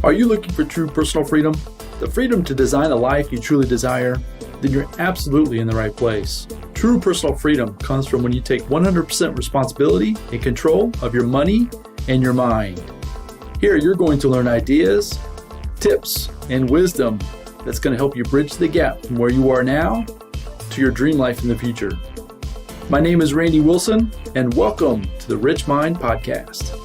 Are you looking for true personal freedom? The freedom to design a life you truly desire? Then you're absolutely in the right place. True personal freedom comes from when you take 100% responsibility and control of your money and your mind. Here you're going to learn ideas, tips, and wisdom that's going to help you bridge the gap from where you are now to your dream life in the future. My name is Randy Wilson, and welcome to the Rich Mind Podcast.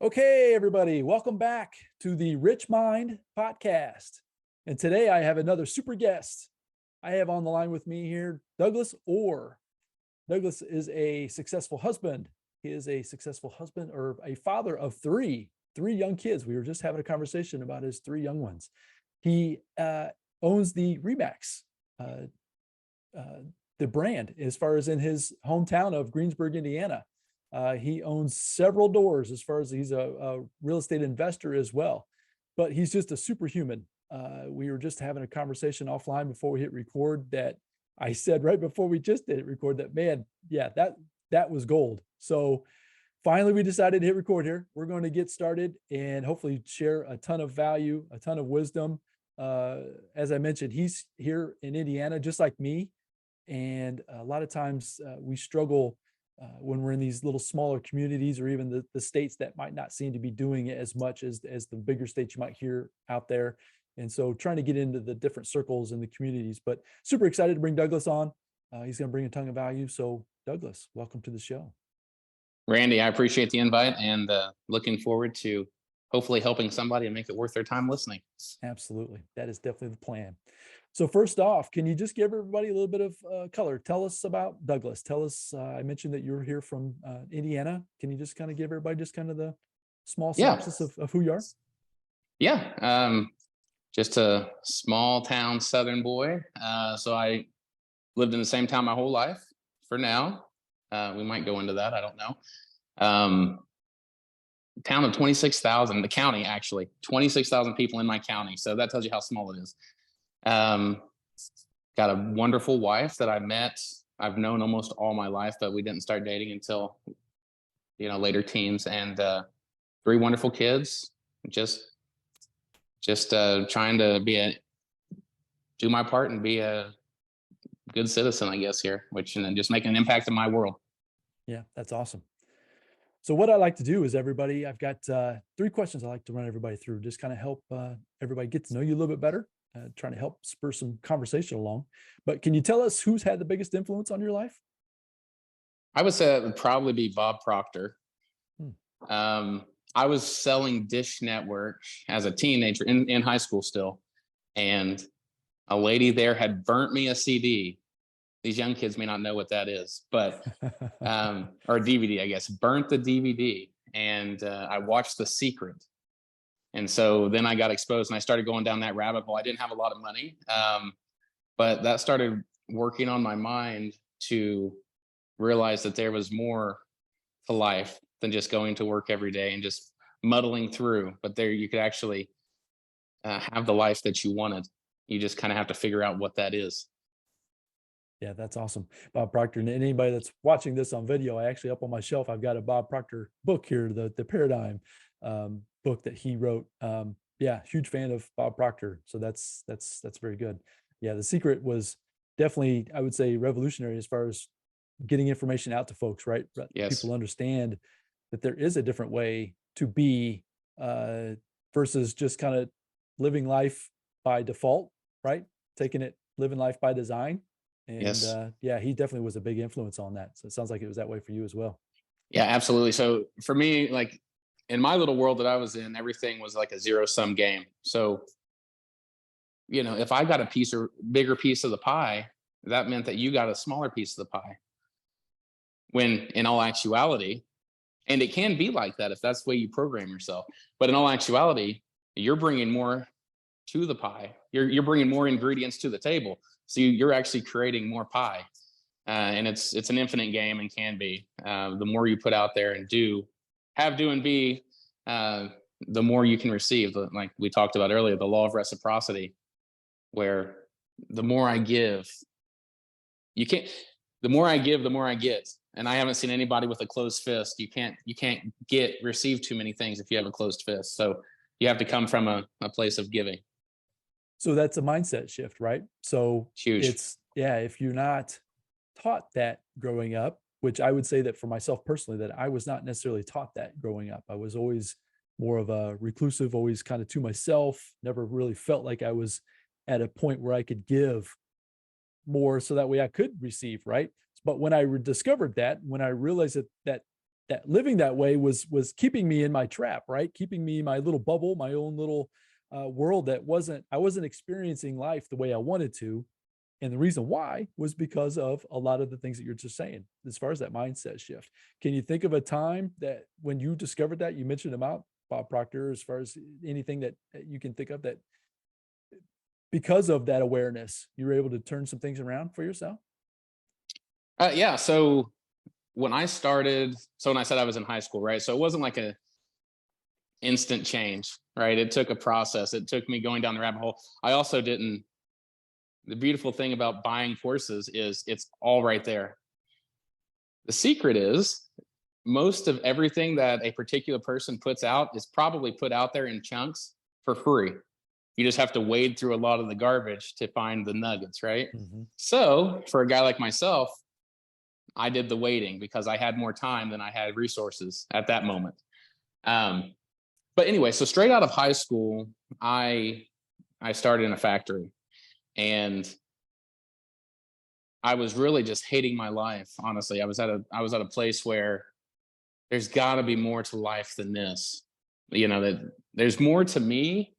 Okay, everybody, welcome back to the Rich Mind Podcast. And today I have another super guest. I have on the line with me here, Douglas Orr. Douglas is a successful husband. He is a successful husband or a father of three young kids. We were just having a conversation about his three young ones. He owns the Remax, the brand, as far as in his hometown of Greensburg, Indiana. He owns several doors as far as he's a real estate investor as well, but he's just a superhuman. We were just having a conversation offline before we hit record that I said right before we just did record that, man, yeah, that was gold. So finally we decided to hit record here. We're going to get started and hopefully share a ton of value, a ton of wisdom. As I mentioned, he's here in Indiana, just like me. And a lot of times we struggle when we're in these little smaller communities or even the states that might not seem to be doing it as much as the bigger states you might hear out there. And so trying to get into the different circles and the communities, but super excited to bring Douglas on. He's going to bring a ton of value. So Douglas, welcome to the show. Randy, I appreciate the invite and looking forward to hopefully helping somebody and make it worth their time listening. Absolutely. That is definitely the plan. So first off, can you just give everybody a little bit of color? Tell us about Douglas. Tell us, I mentioned that you're here from Indiana. Can you just kind of give everybody just kind of the small synopsis of who you are? Yeah. Just a small town Southern boy. So I lived in the same town my whole life for now. We might go into that. I don't know. Town of 26,000, the county actually, 26,000 people in my county. So that tells you how small it is. Got a wonderful wife that I've known almost all my life, but we didn't start dating until, later teens, and three wonderful kids. Just trying to do my part and be a good citizen, I guess, here, and then just making an impact in my world. Yeah, that's awesome. So what I like to do is I've got three questions I like to run everybody through, just kind of help everybody get to know you a little bit better, trying to help spur some conversation along. But can you tell us who's had the biggest influence on your life? I would say it would probably be Bob Proctor. I was selling Dish Network as a teenager in high school still, and a lady there had burnt me a CD. These young kids may not know what that is, but or a DVD, I guess. Burnt the DVD, and I watched The Secret. And so then I got exposed and I started going down that rabbit hole. I didn't have a lot of money, but that started working on my mind to realize that there was more to life than just going to work every day and just muddling through. But there you could actually have the life that you wanted. You just kind of have to figure out what that is. Yeah, that's awesome. Bob Proctor, and anybody that's watching this on video, I actually up on my shelf, I've got a Bob Proctor book here, the Paradigm book that he wrote. Yeah, huge fan of Bob Proctor. So that's very good. Yeah, The Secret was definitely, I would say, revolutionary as far as getting information out to folks, right? Yes. People understand that there is a different way to be versus just kind of living life by default, right? Living life by design. And yes. Yeah, he definitely was a big influence on that. So it sounds like it was that way for you as well. Yeah, absolutely. So for me, like in my little world that I was in, everything was like a zero-sum game. So, if I got a bigger piece of the pie, that meant that you got a smaller piece of the pie. When in all actuality, and it can be like that if that's the way you program yourself, but in all actuality, you're bringing more to the pie. You're bringing more ingredients to the table. So you're actually creating more pie. And it's an infinite game and can be. The more you put out there and do and be, the more you can receive. Like we talked about earlier, the law of reciprocity, where the more I give, you can't, the more I give, the more I get. And I haven't seen anybody with a closed fist. You can't receive too many things if you have a closed fist. So you have to come from a place of giving. So that's a mindset shift, right? So Huge. if you're not taught that growing up, which I would say that for myself personally, that I was not necessarily taught that growing up. I was always more of a reclusive, always kind of to myself, never really felt like I was at a point where I could give more so that way I could receive, right? But when I discovered that, when I realized that living that way was keeping me in my trap, right? Keeping me in my little bubble, my own little world that I wasn't experiencing life the way I wanted to. And the reason why was because of a lot of the things that you're just saying, as far as that mindset shift. Can you think of a time that when you discovered that, you mentioned about Bob Proctor, as far as anything that you can think of that because of that awareness, you were able to turn some things around for yourself? Yeah. So when I started, so when I said I was in high school, right? So it wasn't like a instant change, right? It took a process. It took me going down the rabbit hole. I also didn't, the beautiful thing about buying courses is it's all right there. The secret is most of everything that a particular person puts out is probably put out there in chunks for free. You just have to wade through a lot of the garbage to find the nuggets, right? Mm-hmm. So for a guy like myself, I did the waiting because I had more time than I had resources at that moment. But anyway, so straight out of high school, I started in a factory, and I was really just hating my life. Honestly, I was at a place where there's got to be more to life than this. You know, that there's more to me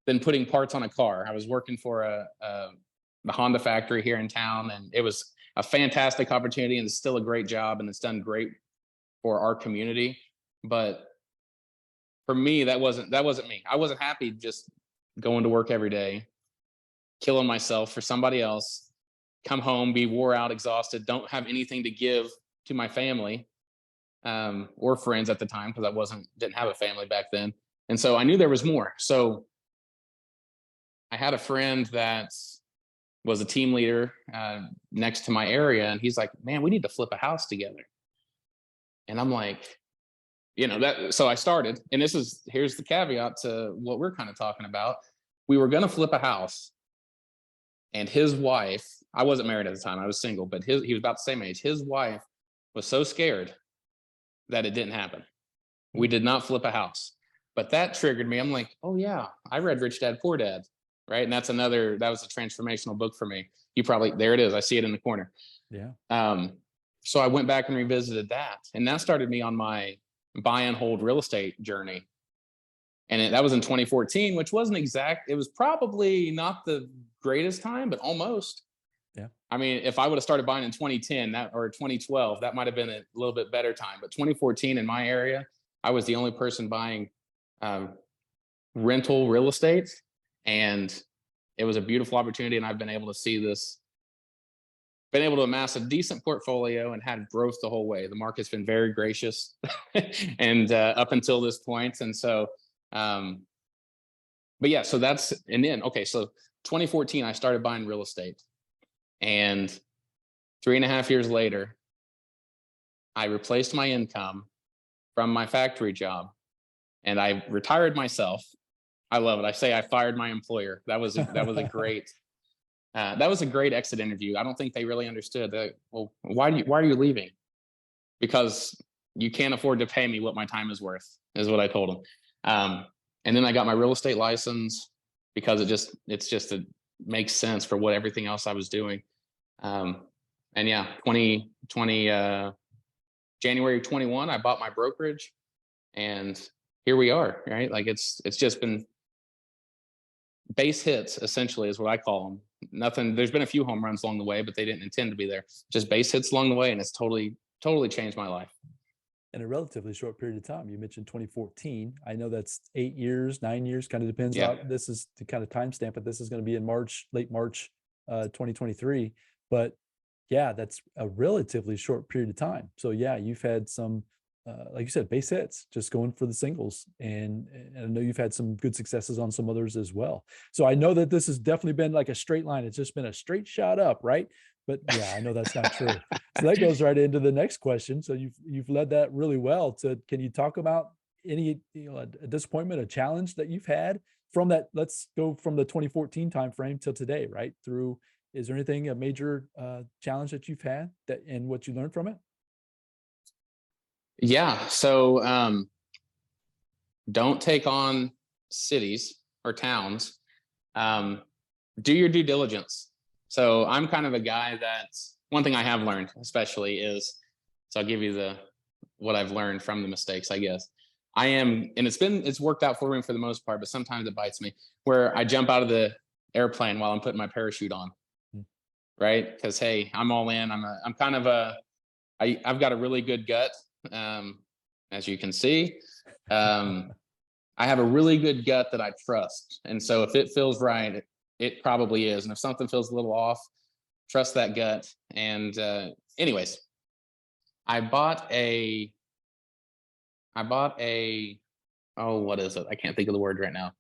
than putting parts on a car. I was working for the Honda factory here in town, and it was a fantastic opportunity, and it's still a great job, and it's done great for our community. But for me, that wasn't me. I wasn't happy just going to work every day, killing myself for somebody else, come home, be wore out, exhausted, don't have anything to give to my family or friends at the time, because I didn't have a family back then. And so I knew there was more. So I had a friend that was a team leader next to my area, and he's like, man, we need to flip a house together. And I'm like, so I started, and here's the caveat to what we're kind of talking about. We were going to flip a house, and his wife, I wasn't married at the time, I was single, but he was about the same age. His wife was so scared that it didn't happen. We did not flip a house, but that triggered me. I'm like, oh yeah, I read Rich Dad Poor Dad, right? And that was a transformational book for me. There it is. I see it in the corner. Yeah. So I went back and revisited that, and that started me on my buy and hold real estate journey. And that was in 2014, which wasn't exact. It was probably not the greatest time, but almost. Yeah. I mean, if I would have started buying in 2010 or 2012, that might have been a little bit better time. But 2014 in my area, I was the only person buying rental real estate. And it was a beautiful opportunity. And I've been able to amass a decent portfolio and had growth the whole way. The market's been very gracious and up until this point. And so, but yeah, so so 2014, I started buying real estate, and 3.5 years later, I replaced my income from my factory job, and I retired myself. I love it. I say I fired my employer. That was a great, that was a great exit interview. I don't think they really understood that. Well, why are you leaving? Because you can't afford to pay me what my time is worth, is what I told them. And then I got my real estate license because it makes sense for what everything else I was doing. And yeah, 2020, January 21, I bought my brokerage, and here we are, right? Like it's just been base hits, essentially, is what I call them. Nothing, there's been a few home runs along the way, but they didn't intend to be there. Just base hits along the way, and it's totally changed my life. In a relatively short period of time. You mentioned 2014. I know that's 8 years, 9 years, kind of depends on, this is the kind of timestamp, but this is going to be in late March, 2023. But yeah, that's a relatively short period of time. So yeah, you've had some, like you said, base hits, just going for the singles. And I know you've had some good successes on some others as well. So I know that this has definitely been like a straight line. It's just been a straight shot up, right? But yeah, I know that's not true. So that goes right into the next question. So you've led that really well. To can you talk about any, a disappointment, a challenge that you've had from that? Let's go from the 2014 timeframe till today, right through. Is there anything, a major challenge that you've had that and what you learned from it? Yeah. So don't take on cities or towns. Um, do your due diligence. So I'm kind of a guy that's one thing I have learned, especially is, so I'll give you what I've learned from the mistakes, I guess. I am, and it's worked out for me for the most part, but sometimes it bites me where I jump out of the airplane while I'm putting my parachute on, Mm. right? Because hey, I'm all in. I'm kind of I've got a really good gut, as you can see. I have a really good gut that I trust, and so if it feels right, it probably is. And if something feels a little off, trust that gut. And anyways, I bought a oh, what is it? I can't think of the word right now.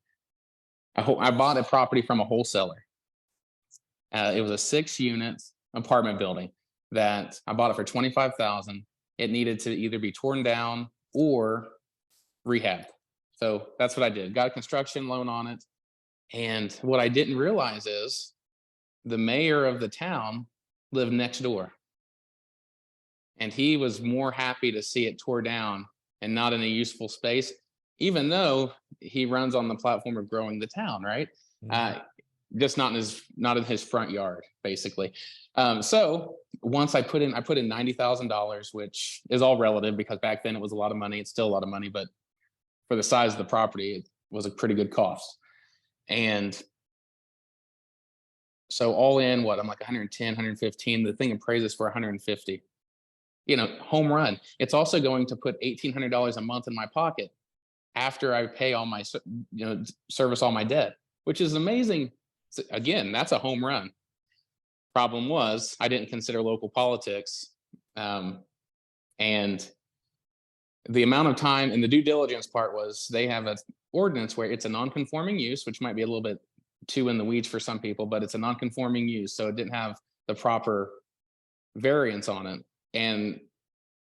I bought a property from a wholesaler. It was a 6-unit apartment building that I bought it for 25,000. It needed to either be torn down or rehabbed. So that's what I did. Got a construction loan on it. And what I didn't realize is the mayor of the town lived next door. And he was more happy to see it tore down and not in a useful space, even though he runs on the platform of growing the town, right? Mhm. Just not in his front yard, basically. So once I put in $90,000, which is all relative because back then it was a lot of money. It's still a lot of money, but for the size of the property, it was a pretty good cost. And so all in, what, I'm like 110, 115. The thing appraises for 150. Home run. It's also going to put $1,800 a month in my pocket after I pay all my, service all my debt, which is amazing. So again, that's a home run. Problem was, I didn't consider local politics, and the amount of time, and the due diligence part was they have an ordinance where it's a non-conforming use, which might be a little bit too in the weeds for some people, but it's a non-conforming use, so it didn't have the proper variance on it. And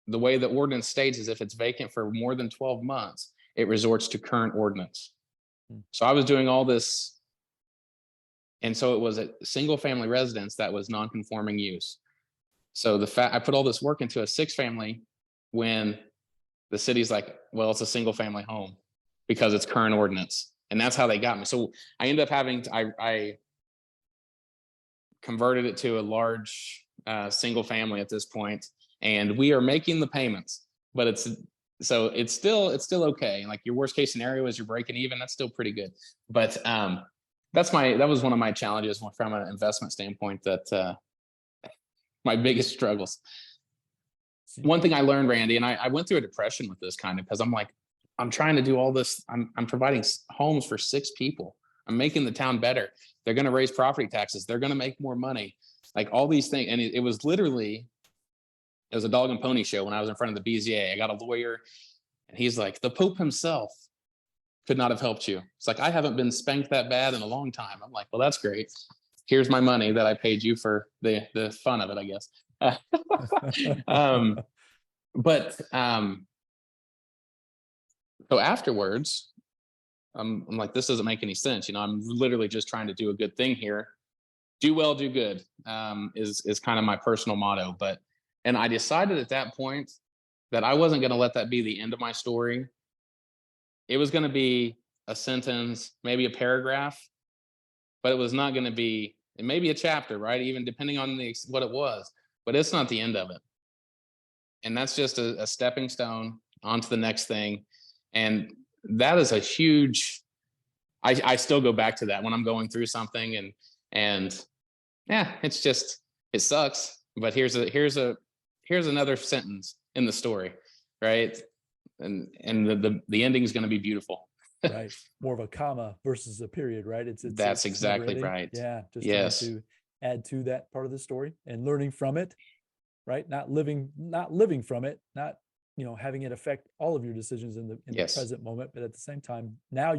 the way the ordinance states is if it's vacant for more than 12 months, it resorts to current ordinance. Mm. So I was doing all this, and so it was a single family residence that was non-conforming use. So the fact I put all this work into a 6-family when the city's like, well, it's a single family home because it's current ordinance. And that's how they got me. So I ended up having I converted it to a large single family at this point, and we are making the payments, but it's still okay. Like your worst case scenario is you're breaking even. That's still pretty good. But that was one of my challenges from an investment standpoint, that my biggest struggles. One thing I learned, Randy, and I went through a depression with this kind of, because I'm like, I'm trying to do all this. I'm providing homes for 6 people. I'm making the town better. They're going to raise property taxes. They're going to make more money. Like all these things. And it was literally, it was a dog and pony show when I was in front of the BZA. I got a lawyer and he's like, the Pope himself could not have helped you. It's like, I haven't been spanked that bad in a long time. I'm like, well, that's great. Here's my money that I paid you for the fun of it, I guess. But so afterwards, I'm like, this doesn't make any sense. I'm literally just trying to do a good thing here. Do well, do good, is kind of my personal motto. And I decided at that point that I wasn't going to let that be the end of my story. It was going to be a sentence, maybe a paragraph, but it was not going to be, it may be a chapter, right? Even depending on what it was, but it's not the end of it. And that's just a stepping stone onto the next thing. And that is a huge, I still go back to that when I'm going through something, and yeah, it's just, it sucks, but here's another sentence in the story, right? And the ending is going to be beautiful. Right. More of a comma versus a period, right? That's it's never exactly ending. right. Yeah. Just trying Yes. to add to that part of the story and learning from it, right? Not living from it, not, having it affect all of your decisions in the Yes. present moment, but at the same time, now,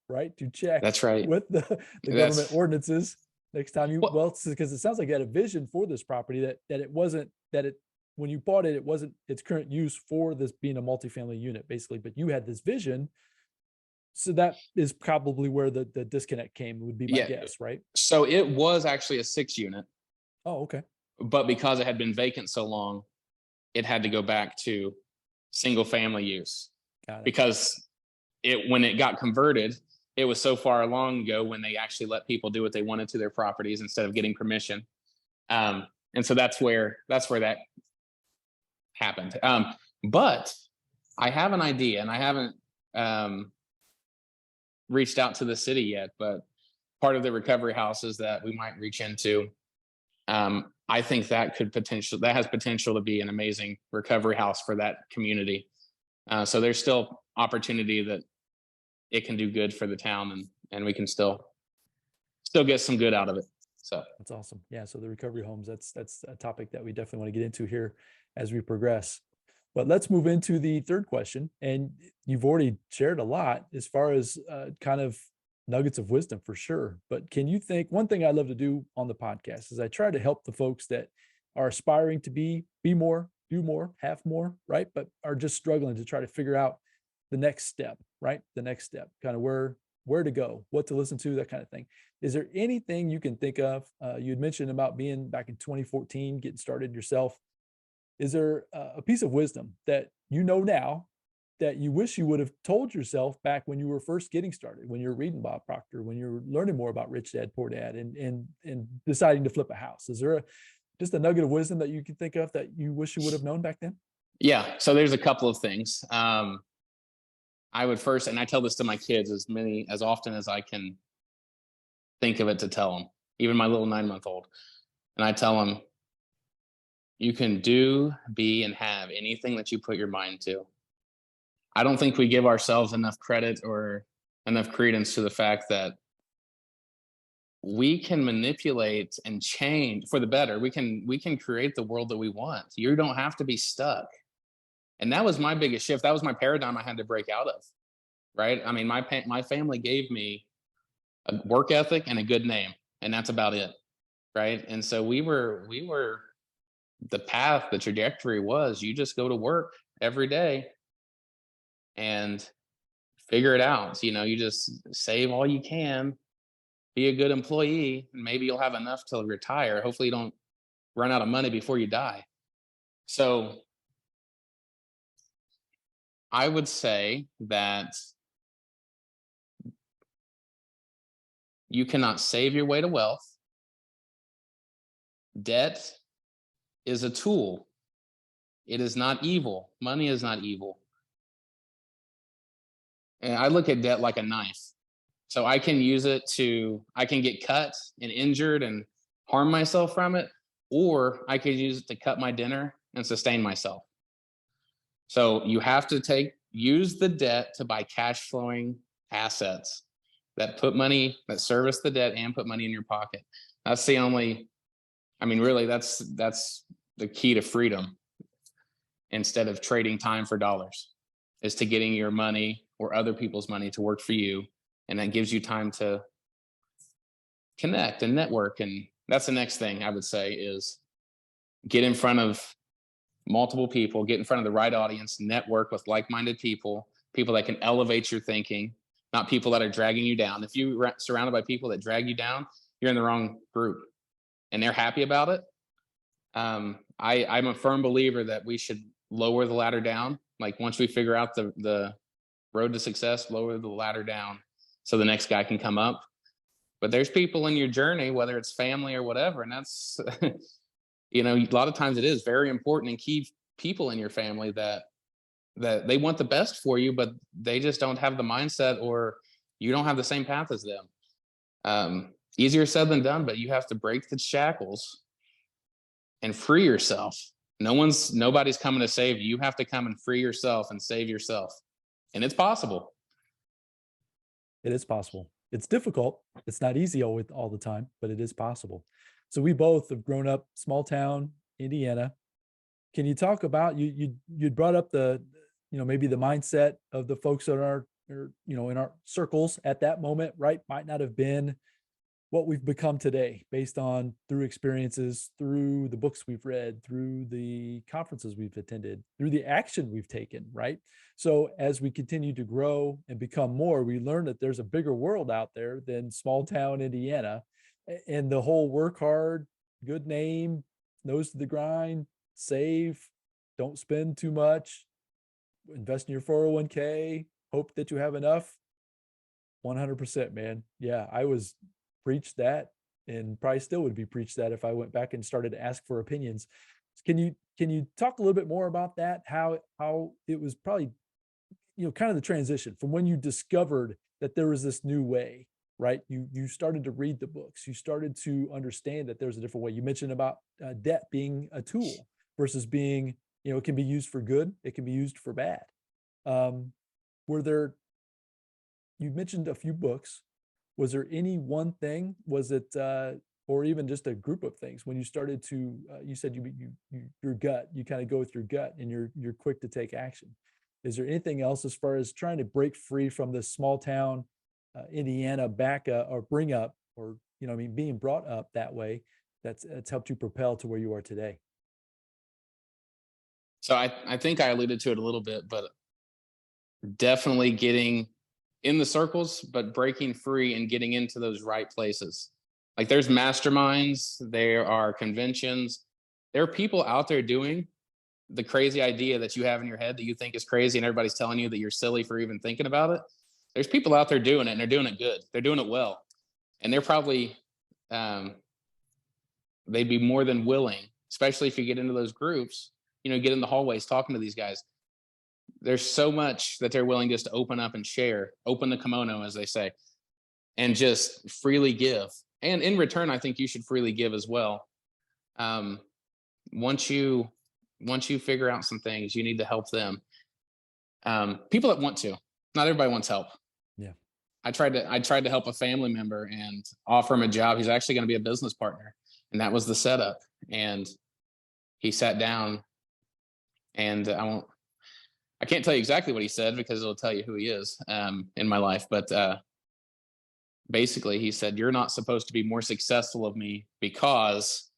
right, to check That's right. with the government That's ordinances. Next time you, Well, well, because it sounds like you had a vision for this property that it wasn't, that it, when you bought it, it wasn't its current use for this being a multifamily unit, basically, but you had this vision. So that is probably where the disconnect came, would be my yeah. guess, right? So it was actually a 6 unit, Oh, okay. but because it had been vacant so long, it had to go back to single family use Got it. because when it got converted, it was so far along ago when they actually let people do what they wanted to their properties instead of getting permission. And so that's where that happened. But I have an idea, and I haven't reached out to the city yet, but part of the recovery houses that we might reach into, I think that has potential to be an amazing recovery house for that community. So there's still opportunity that it can do good for the town, and we can still get some good out of it. So That's awesome. Yeah. So the recovery homes, that's a topic that we definitely want to get into here as we progress. But let's move into the third question. And you've already shared a lot as far as kind of nuggets of wisdom for sure. But can you think, one thing I love to do on the podcast is I try to help the folks that are aspiring to be more, do more, have more, right? But are just struggling to try to figure out the next step, right? The next step, kind of where to go, what to listen to, that kind of thing. Is there anything you can think of? You had mentioned about being back in 2014, getting started yourself. Is there a piece of wisdom that you know now that you wish you would have told yourself back when you were first getting started, when you're reading Bob Proctor, when you're learning more about Rich Dad Poor Dad, and deciding to flip a house? Is there just a nugget of wisdom that you can think of that you wish you would have known back then? yeah, so there's a couple of things. I would first, and I tell this to my kids as often as I can think of it to tell them, even my little 9-month-old, and I tell them, you can do, be, and have anything that you put your mind to. I don't think we give ourselves enough credit or enough credence to the fact that we can manipulate and change for the better. We can create the world that we want. You don't have to be stuck. And that was my biggest shift. That was my paradigm I had to break out of. Right? I mean, my family gave me a work ethic and a good name, and that's about it. Right? And so we were the path, the trajectory was you just go to work every day and figure it out. You just save all you can, be a good employee, and maybe you'll have enough to retire. Hopefully you don't run out of money before you die. So I would say that you cannot save your way to wealth. Debt is a tool. It is not evil. Money is not evil. And I look at debt like a knife. So I can use it I can get cut and injured and harm myself from it, or I could use it to cut my dinner and sustain myself. So you have to use the debt to buy cash flowing assets that service the debt and put money in your pocket. That's the only, really, that's the key to freedom. Instead of trading time for dollars, is to getting your money or other people's money to work for you. And that gives you time to connect and network. And that's the next thing I would say is get in front of multiple people, get in front of the right audience, network with like-minded people that can elevate your thinking, not people that are dragging you down. If you're surrounded by people that drag you down, you're in the wrong group and they're happy about it. I'm a firm believer that we should lower the ladder down. Like once we figure out the road to success, lower the ladder down so the next guy can come up. But there's people in your journey, whether it's family or whatever, and that's a lot of times it is very important and key people in your family that they want the best for you, but they just don't have the mindset, or you don't have the same path as them. Easier said than done, but you have to break the shackles and free yourself. Nobody's coming to save you. You have to come and free yourself and save yourself. And it's possible. It is possible. It's difficult. It's not easy all the time, but it is possible. So we both have grown up small town, Indiana. Can you talk about, you brought up maybe the mindset of the folks in our circles at that moment, right? Might not have been what we've become today based on through experiences, through the books we've read, through the conferences we've attended, through the action we've taken, right? So as we continue to grow and become more, we learn that there's a bigger world out there than small town Indiana. And the whole work hard, good name, nose to the grind, save, don't spend too much, invest in your 401k, hope that you have enough. 100%, man. Yeah, I was preached that, and probably still would be preached that if I went back and started to ask for opinions. Can you talk a little bit more about that? How it was probably, kind of the transition from when you discovered that there was this new way, right? You started to read the books, you started to understand that there's a different way. You mentioned about debt being a tool versus being, it can be used for good, it can be used for bad. Were there, you mentioned a few books. Was there any one thing? Was it, or even just a group of things when you started to, you said your gut, you kind of go with your gut and you're quick to take action. Is there anything else as far as trying to break free from this small town, Indiana back or bring up, or, being brought up that way, that's helped you propel to where you are today? So I think I alluded to it a little bit, but definitely getting in the circles, but breaking free and getting into those right places. Like there's masterminds, there are conventions, there are people out there doing the crazy idea that you have in your head that you think is crazy and everybody's telling you that you're silly for even thinking about it. There's people out there doing it and they're doing it good. They're doing it well. And they're probably, they'd be more than willing, especially if you get into those groups, get in the hallways talking to these guys. There's so much that they're willing just to open up and share, open the kimono, as they say, and just freely give. And in return, I think you should freely give as well. Once you figure out some things, you need to help them. People that want to, not everybody wants help. Yeah. I tried to help a family member and offer him a job. He's actually going to be a business partner. And that was the setup. And he sat down, and I can't tell you exactly what he said because it'll tell you who he is in my life. But basically he said, "You're not supposed to be more successful of me because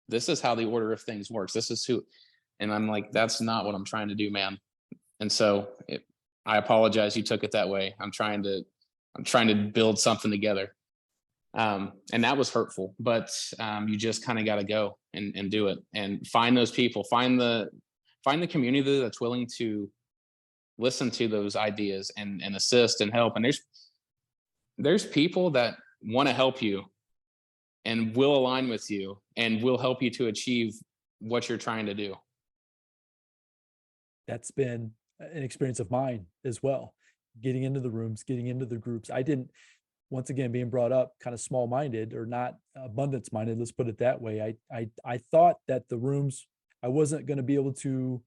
this is how the order of things works. This is who," and I'm like, "That's not what I'm trying to do, man." And so I apologize you took it that way. I'm trying to build something together. And that was hurtful, but you just kind of got to go and do it and find those people, find the community that's willing to listen to those ideas and assist and help. And there's people that want to help you and will align with you and will help you to achieve what you're trying to do. That's been an experience of mine as well. Getting into the rooms, getting into the groups. I didn't, once again, being brought up kind of small minded or not abundance minded, let's put it that way. I thought that the rooms, I wasn't going to be able to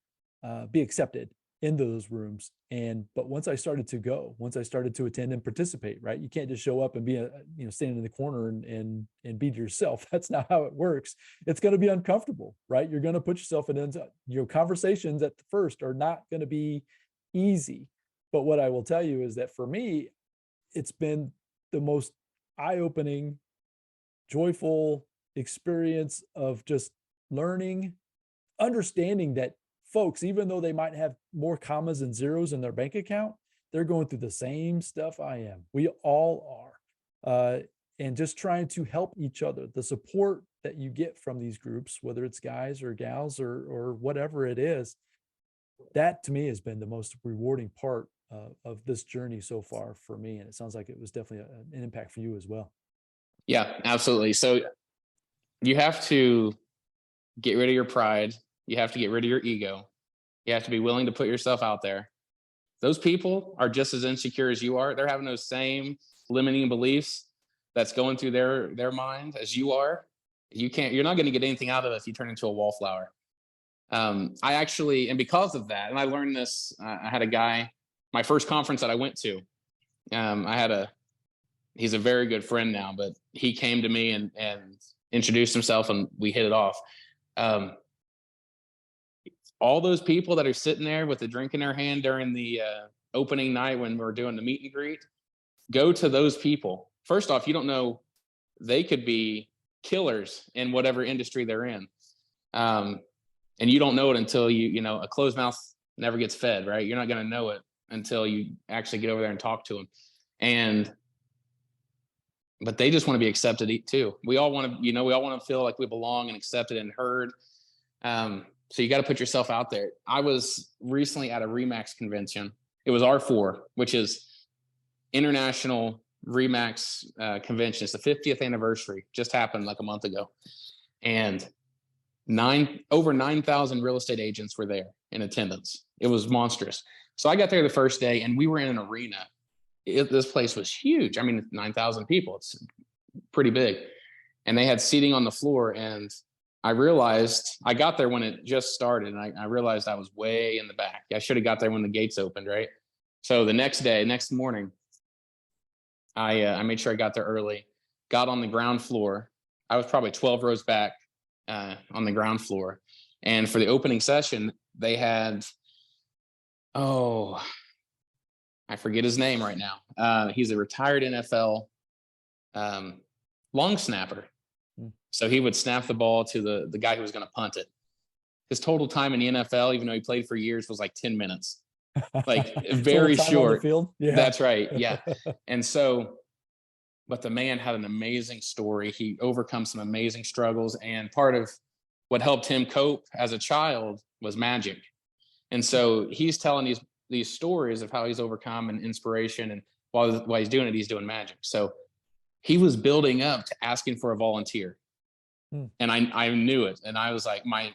be accepted into those rooms. But once I started to attend and participate, right? You can't just show up and be standing in the corner and be yourself. That's not how it works. It's going to be uncomfortable, right? You're going to put yourself in, conversations at the first are not going to be easy. But what I will tell you is that for me, it's been the most eye-opening, joyful experience of just learning, understanding that folks, even though they might have more commas and zeros in their bank account, they're going through the same stuff I am. We all are. And just trying to help each other. The support that you get from these groups, whether it's guys or gals or whatever it is, that to me has been the most rewarding part of this journey so far for me. And it sounds like it was definitely an impact for you as well. Yeah, absolutely. So you have to get rid of your pride. You have to get rid of your ego. You have to be willing to put yourself out there. Those people are just as insecure as you are. They're having those same limiting beliefs that's going through their mind as you are. You're not going to get anything out of it if you turn into a wallflower. I actually, and because of that, and I learned this, I had a guy, my first conference that I went to, he's a very good friend now, but he came to me and introduced himself and we hit it off. All those people that are sitting there with a drink in their hand during the opening night when we're doing the meet and greet, go to those people. First off, you don't know they could be killers in whatever industry they're in. And you don't know it until a closed mouth never gets fed, right? You're not going to know it until you actually get over there and talk to them. But they just want to be accepted too. We all want to feel like we belong and accepted and heard. So you got to put yourself out there. I was recently at a RE/MAX convention. It was R4, which is International RE/MAX Convention. It's the 50th anniversary. Just happened like a month ago. And over 9,000 real estate agents were there in attendance. It was monstrous. So I got there the first day, and we were in an arena. This place was huge. I mean, 9,000 people. It's pretty big. And they had seating on the floor. And I realized I got there when it just started, and I realized I was way in the back. I should have got there when the gates opened, right? So the next morning, I made sure I got there early, got on the ground floor. I was probably 12 rows back on the ground floor. And for the opening session, they had, I forget his name right now. He's a retired NFL long snapper. So he would snap the ball to the guy who was going to punt it. His total time in the NFL, even though he played for years, was like 10 minutes. Like very short. Yeah. That's right. Yeah. And so, but the man had an amazing story. He overcome some amazing struggles. And part of what helped him cope as a child was magic. And so he's telling these stories of how he's overcome and inspiration. And while he's doing it, he's doing magic. So he was building up to asking for a volunteer. And I knew it. And I was like, my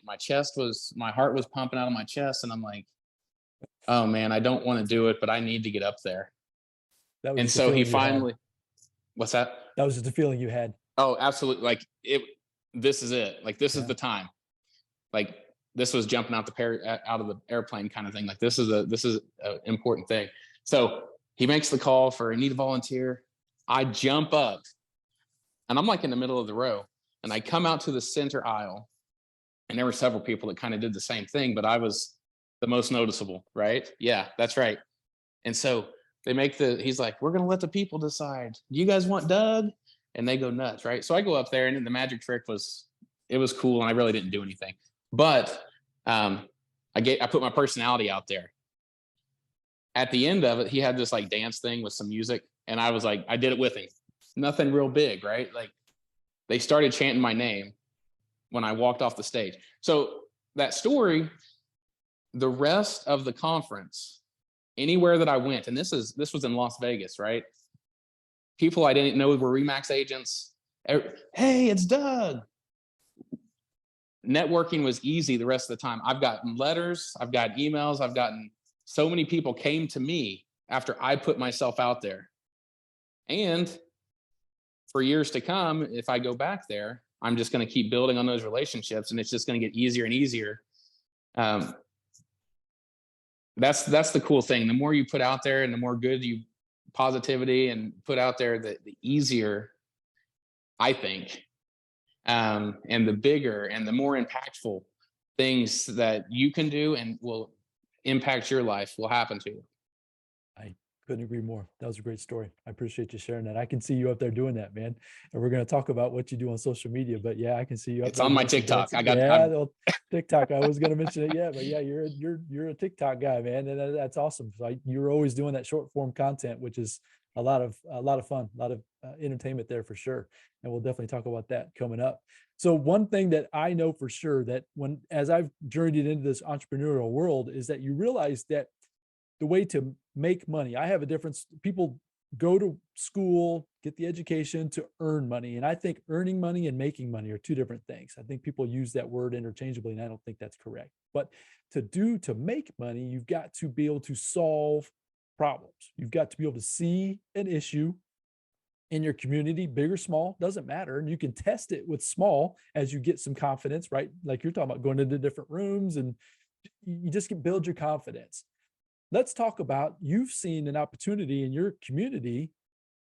heart was pumping out of my chest. And I'm like, oh man, I don't want to do it, but I need to get up there. And so he finally, what's that? That was just a feeling you had. Oh, absolutely. Like this is it. Like, this is the time. Like, this was jumping out of the airplane kind of thing. Like, this is an important thing. So he makes the call for I need a volunteer. I jump up, and I'm like in the middle of the row, and I come out to the center aisle, and there were several people that kind of did the same thing, but I was the most noticeable, right? Yeah, that's right. And so he's like, we're going to let the people decide. Do you guys want Doug? And they go nuts, right? So I go up there, and the magic trick was cool, and I really didn't do anything. But I put my personality out there. At the end of it, he had this like dance thing with some music, and I was like, I did it with him. Nothing real big, right? Like, they started chanting my name when I walked off the stage. So that story, the rest of the conference, anywhere that I went, and this was in Las Vegas, right? People I didn't know were RE/MAX agents. Hey, it's Doug. Networking was easy the rest of the time. I've gotten letters, I've got emails, so many people came to me after I put myself out there. And for years to come, if I go back there, I'm just going to keep building on those relationships, and it's just going to get easier and easier. That's the cool thing. The more you put out there and the more good positivity and put out there, the easier, I think, and the bigger and the more impactful things that you can do and will impact your life will happen to you. I couldn't agree more. That was a great story. I appreciate you sharing that. I can see you up there doing that, man. And we're going to talk about what you do on social media, but yeah, I can see you up it's there. On my TikTok. TikTok. I was going to mention it. Yeah, but yeah, you're a TikTok guy, man. And that's awesome. Like, you're always doing that short form content, which is a lot of fun, a lot of entertainment there for sure. And we'll definitely talk about that coming up. So one thing that I know for sure that as I've journeyed into this entrepreneurial world is that you realize that the way to make money, I have a difference. People go to school, get the education to earn money. And I think earning money and making money are two different things. I think people use that word interchangeably, and I don't think that's correct. But to make money, you've got to be able to solve problems. You've got to be able to see an issue in your community, big or small, doesn't matter. And you can test it with small as you get some confidence, right? Like you're talking about going into different rooms, and you just can build your confidence. Let's talk about, you've seen an opportunity in your community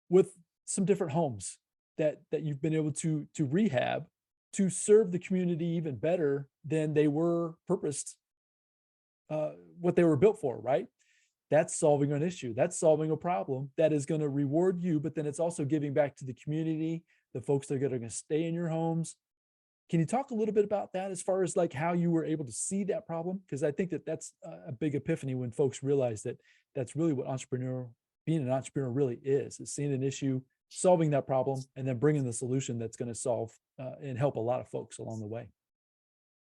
with some different homes that you've been able to rehab to serve the community even better than they were purposed, what they were built for, right? that's solving an issue. That's solving a problem that is going to reward you, but then it's also giving back to the community, the folks that are going to stay in your homes. Can you talk a little bit about that as far as like how you were able to see that problem? Because I think that that's a big epiphany when folks realize that that's really what being an entrepreneur really is seeing an issue, solving that problem, and then bringing the solution that's going to solve and help a lot of folks along the way.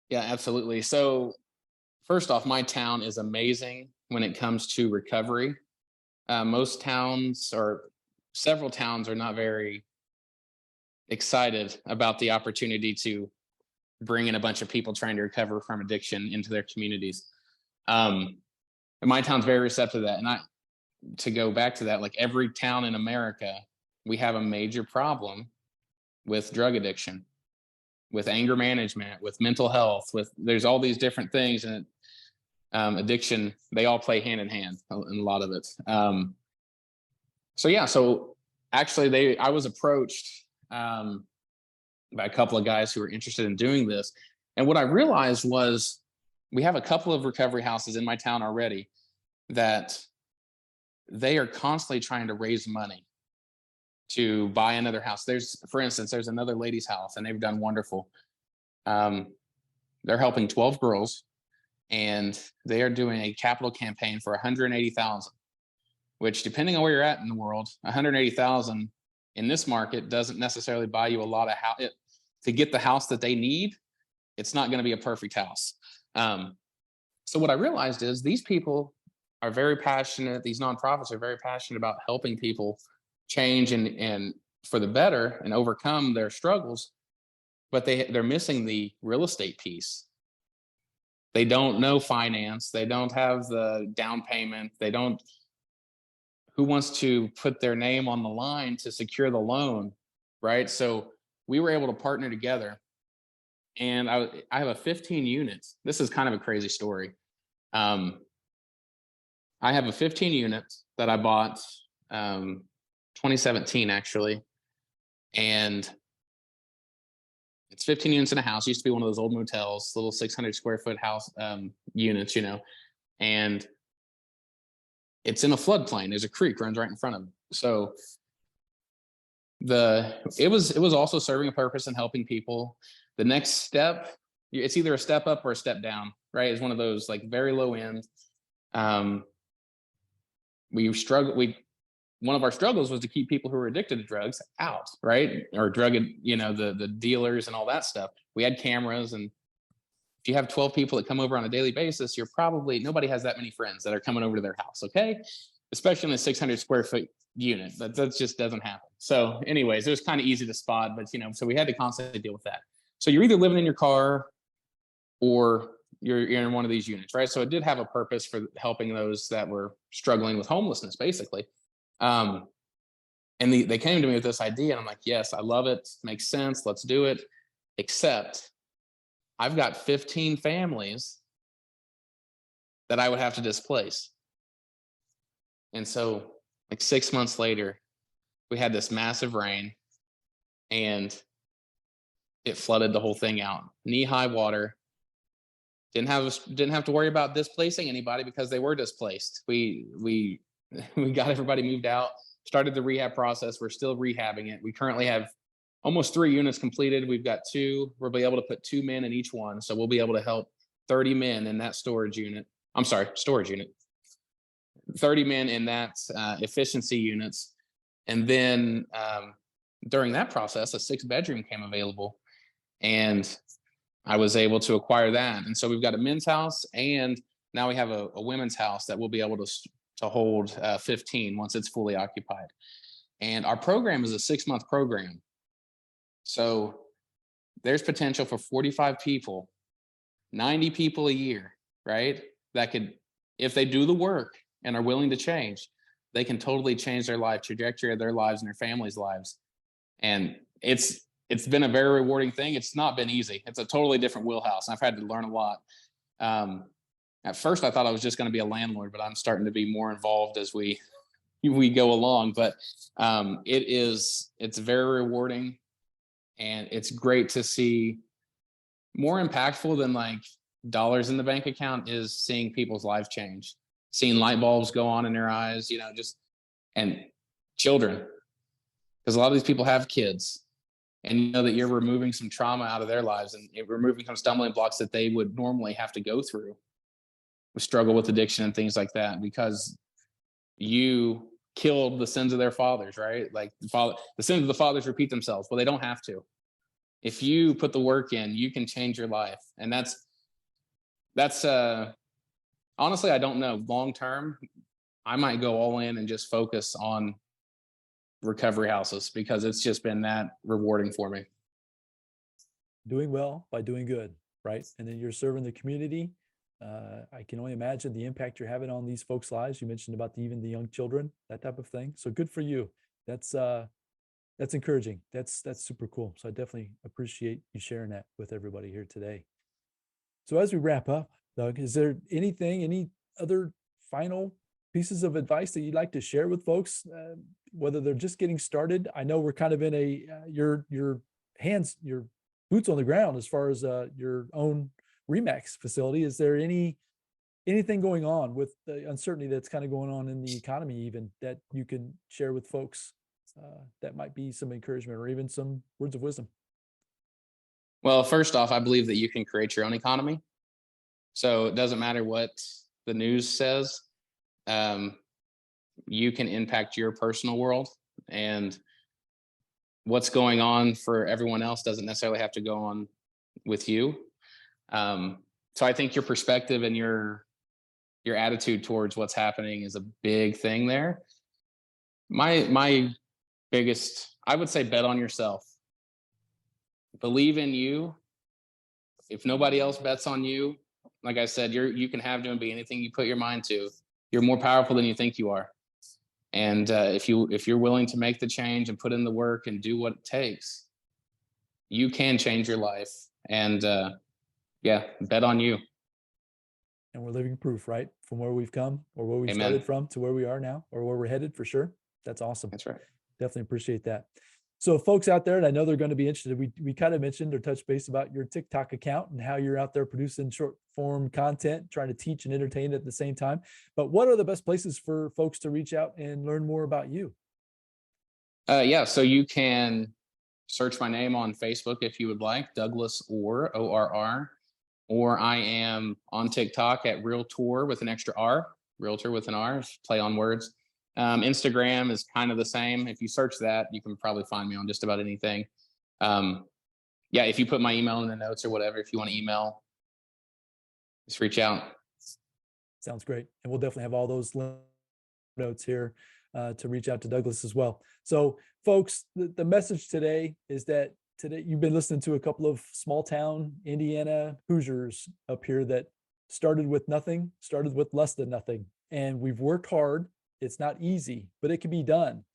Yeah, absolutely. So first off, my town is amazing when it comes to recovery. Most towns, or several towns, are not very excited about the opportunity to bring in a bunch of people trying to recover from addiction into their communities. And my town's very receptive to that. And to go back to that, like every town in America, we have a major problem with drug addiction, with anger management, with mental health, there's all these different things, and addiction, they all play hand in hand in a lot of it. So actually I was approached by a couple of guys who were interested in doing this. And what I realized was we have a couple of recovery houses in my town already that they are constantly trying to raise money to buy another house. For instance, there's another lady's house, and they've done wonderful. They're helping 12 girls, and they are doing a capital campaign for 180,000, which, depending on where you're at in the world, 180,000 in this market doesn't necessarily buy you a lot of house. To get the house that they need, it's not going to be a perfect house. So what I realized is these people are very passionate. These nonprofits are very passionate about helping people change and for the better and overcome their struggles, but they're missing the real estate piece. They don't know finance. They don't have the down payment. Who wants to put their name on the line to secure the loan, right? So we were able to partner together, and I have a 15 units. This is kind of a crazy story. I have a 15 units that I bought 2017 actually, and it's 15 units in a house. It used to be one of those old motels, little 600 square foot house units, and it's in a floodplain. There's a creek runs right in front of it. So it was also serving a purpose and helping people. The next step, it's either a step up or a step down, right? It's one of those like very low end. One of our struggles was to keep people who were addicted to drugs out, right? Or the dealers and all that stuff. We had cameras, and if you have 12 people that come over on a daily basis, nobody has that many friends that are coming over to their house, okay? Especially in a 600 square foot unit. That just doesn't happen. So anyways, it was kind of easy to spot, but so we had to constantly deal with that. So you're either living in your car or you're in one of these units, right? So it did have a purpose for helping those that were struggling with homelessness, basically. And they came to me with this idea, and I'm like, yes, I love it. Makes sense. Let's do it. Except I've got 15 families that I would have to displace. And so like 6 months later, we had this massive rain, and it flooded the whole thing out. Knee-high water. Didn't have to worry about displacing anybody because they were displaced. We got everybody moved out, started the rehab process. We're still rehabbing it. We currently have almost 3 units completed. We've got 2. We'll be able to put 2 men in each one. So we'll be able to help 30 men in that storage unit. 30 men in that efficiency units. And then during that process, a 6-bedroom came available, and I was able to acquire that. And so we've got a men's house, and now we have a women's house that we'll be able to hold 15 once it's fully occupied. And our program is a 6-month program. So there's potential for 45 people, 90 people a year, right? That could, if they do the work and are willing to change, they can totally change their life trajectory of their lives and their families' lives. And it's been a very rewarding thing. It's not been easy. It's a totally different wheelhouse. I've had to learn a lot. At first, I thought I was just going to be a landlord, but I'm starting to be more involved as we go along. But it's very rewarding, and it's great to see. More impactful than like dollars in the bank account is seeing people's lives change. seeing light bulbs go on in their eyes, and children, because a lot of these people have kids, and you know that you're removing some trauma out of their lives and removing some stumbling blocks that they would normally have to go through, struggle with addiction and things like that, because you killed the sins of their fathers, right? Like the sins of the fathers repeat themselves. Well, they don't have to. If you put the work in, you can change your life. And that's honestly, I don't know. Long term, I might go all in and just focus on recovery houses, because it's just been that rewarding for me. Doing well by doing good, right? And then you're serving the community. I can only imagine the impact you're having on these folks' lives. You mentioned about even the young children, that type of thing. So good for you. That's encouraging. That's super cool. So I definitely appreciate you sharing that with everybody here today. So as we wrap up, Doug, is there any other final pieces of advice that you'd like to share with folks, whether they're just getting started? I know we're kind of in your boots on the ground as far as your own Remax facility. Is there anything going on with the uncertainty that's kind of going on in the economy, even, that you can share with folks that might be some encouragement or even some words of wisdom? Well, first off, I believe that you can create your own economy. So it doesn't matter what the news says. You can impact your personal world, and what's going on for everyone else doesn't necessarily have to go on with you. So I think your perspective and your attitude towards what's happening is a big thing there. My biggest, I would say, bet on yourself. Believe in you. If nobody else bets on you, like I said, you can have, do, and be anything you put your mind to. You're more powerful than you think you are. And if you're willing to make the change and put in the work and do what it takes, you can change your life. And bet on you. And we're living proof, right? From where we've come, or where we Amen. started from, to where we are now, or where we're headed, for sure. That's awesome. That's right. Definitely appreciate that. So folks out there, and I know they're going to be interested, we kind of mentioned or touched base about your TikTok account and how you're out there producing short form content, trying to teach and entertain at the same time. But what are the best places for folks to reach out and learn more about you? So you can search my name on Facebook if you would like, Douglas Orr, ORR, or I am on TikTok at Realtor with an extra R, Realtor with an R, play on words. Instagram is kind of the same. If you search that, you can probably find me on just about anything. If you put my email in the notes or whatever, if you want to email, just reach out. Sounds great. And we'll definitely have all those notes here to reach out to Douglas as well. So folks, the message today is that today you've been listening to a couple of small town Indiana Hoosiers up here that started with nothing, started with less than nothing. And we've worked hard. It's not easy, but it can be done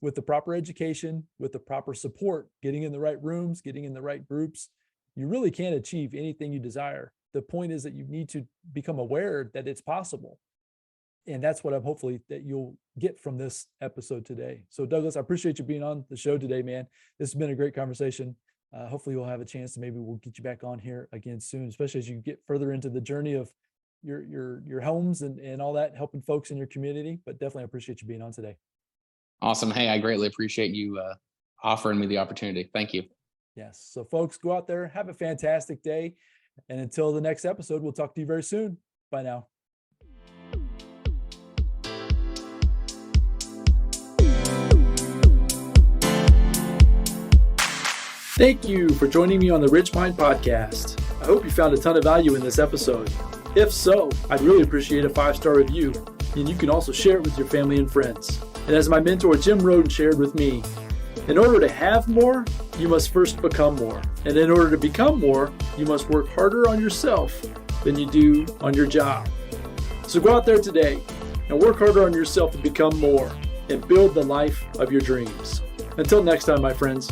with the proper education, with the proper support, getting in the right rooms, getting in the right groups. You really can achieve anything you desire. The point is that you need to become aware that it's possible. And that's what I'm hopefully that you'll get from this episode today. So Douglas, I appreciate you being on the show today, man. This has been a great conversation. Hopefully we'll have a chance to, maybe we'll get you back on here again soon, especially as you get further into the journey of your homes and all that, helping folks in your community. But definitely appreciate you being on today. Awesome. Hey, I greatly appreciate you offering me the opportunity. Thank you. Yes. So folks, go out there, have a fantastic day. And until the next episode, we'll talk to you very soon. Bye now. Thank you for joining me on the Rich Mind Podcast. I hope you found a ton of value in this episode. If so, I'd really appreciate a 5-star review, and you can also share it with your family and friends. And as my mentor Jim Roden shared with me, in order to have more, you must first become more. And in order to become more, you must work harder on yourself than you do on your job. So go out there today and work harder on yourself to become more and build the life of your dreams. Until next time, my friends.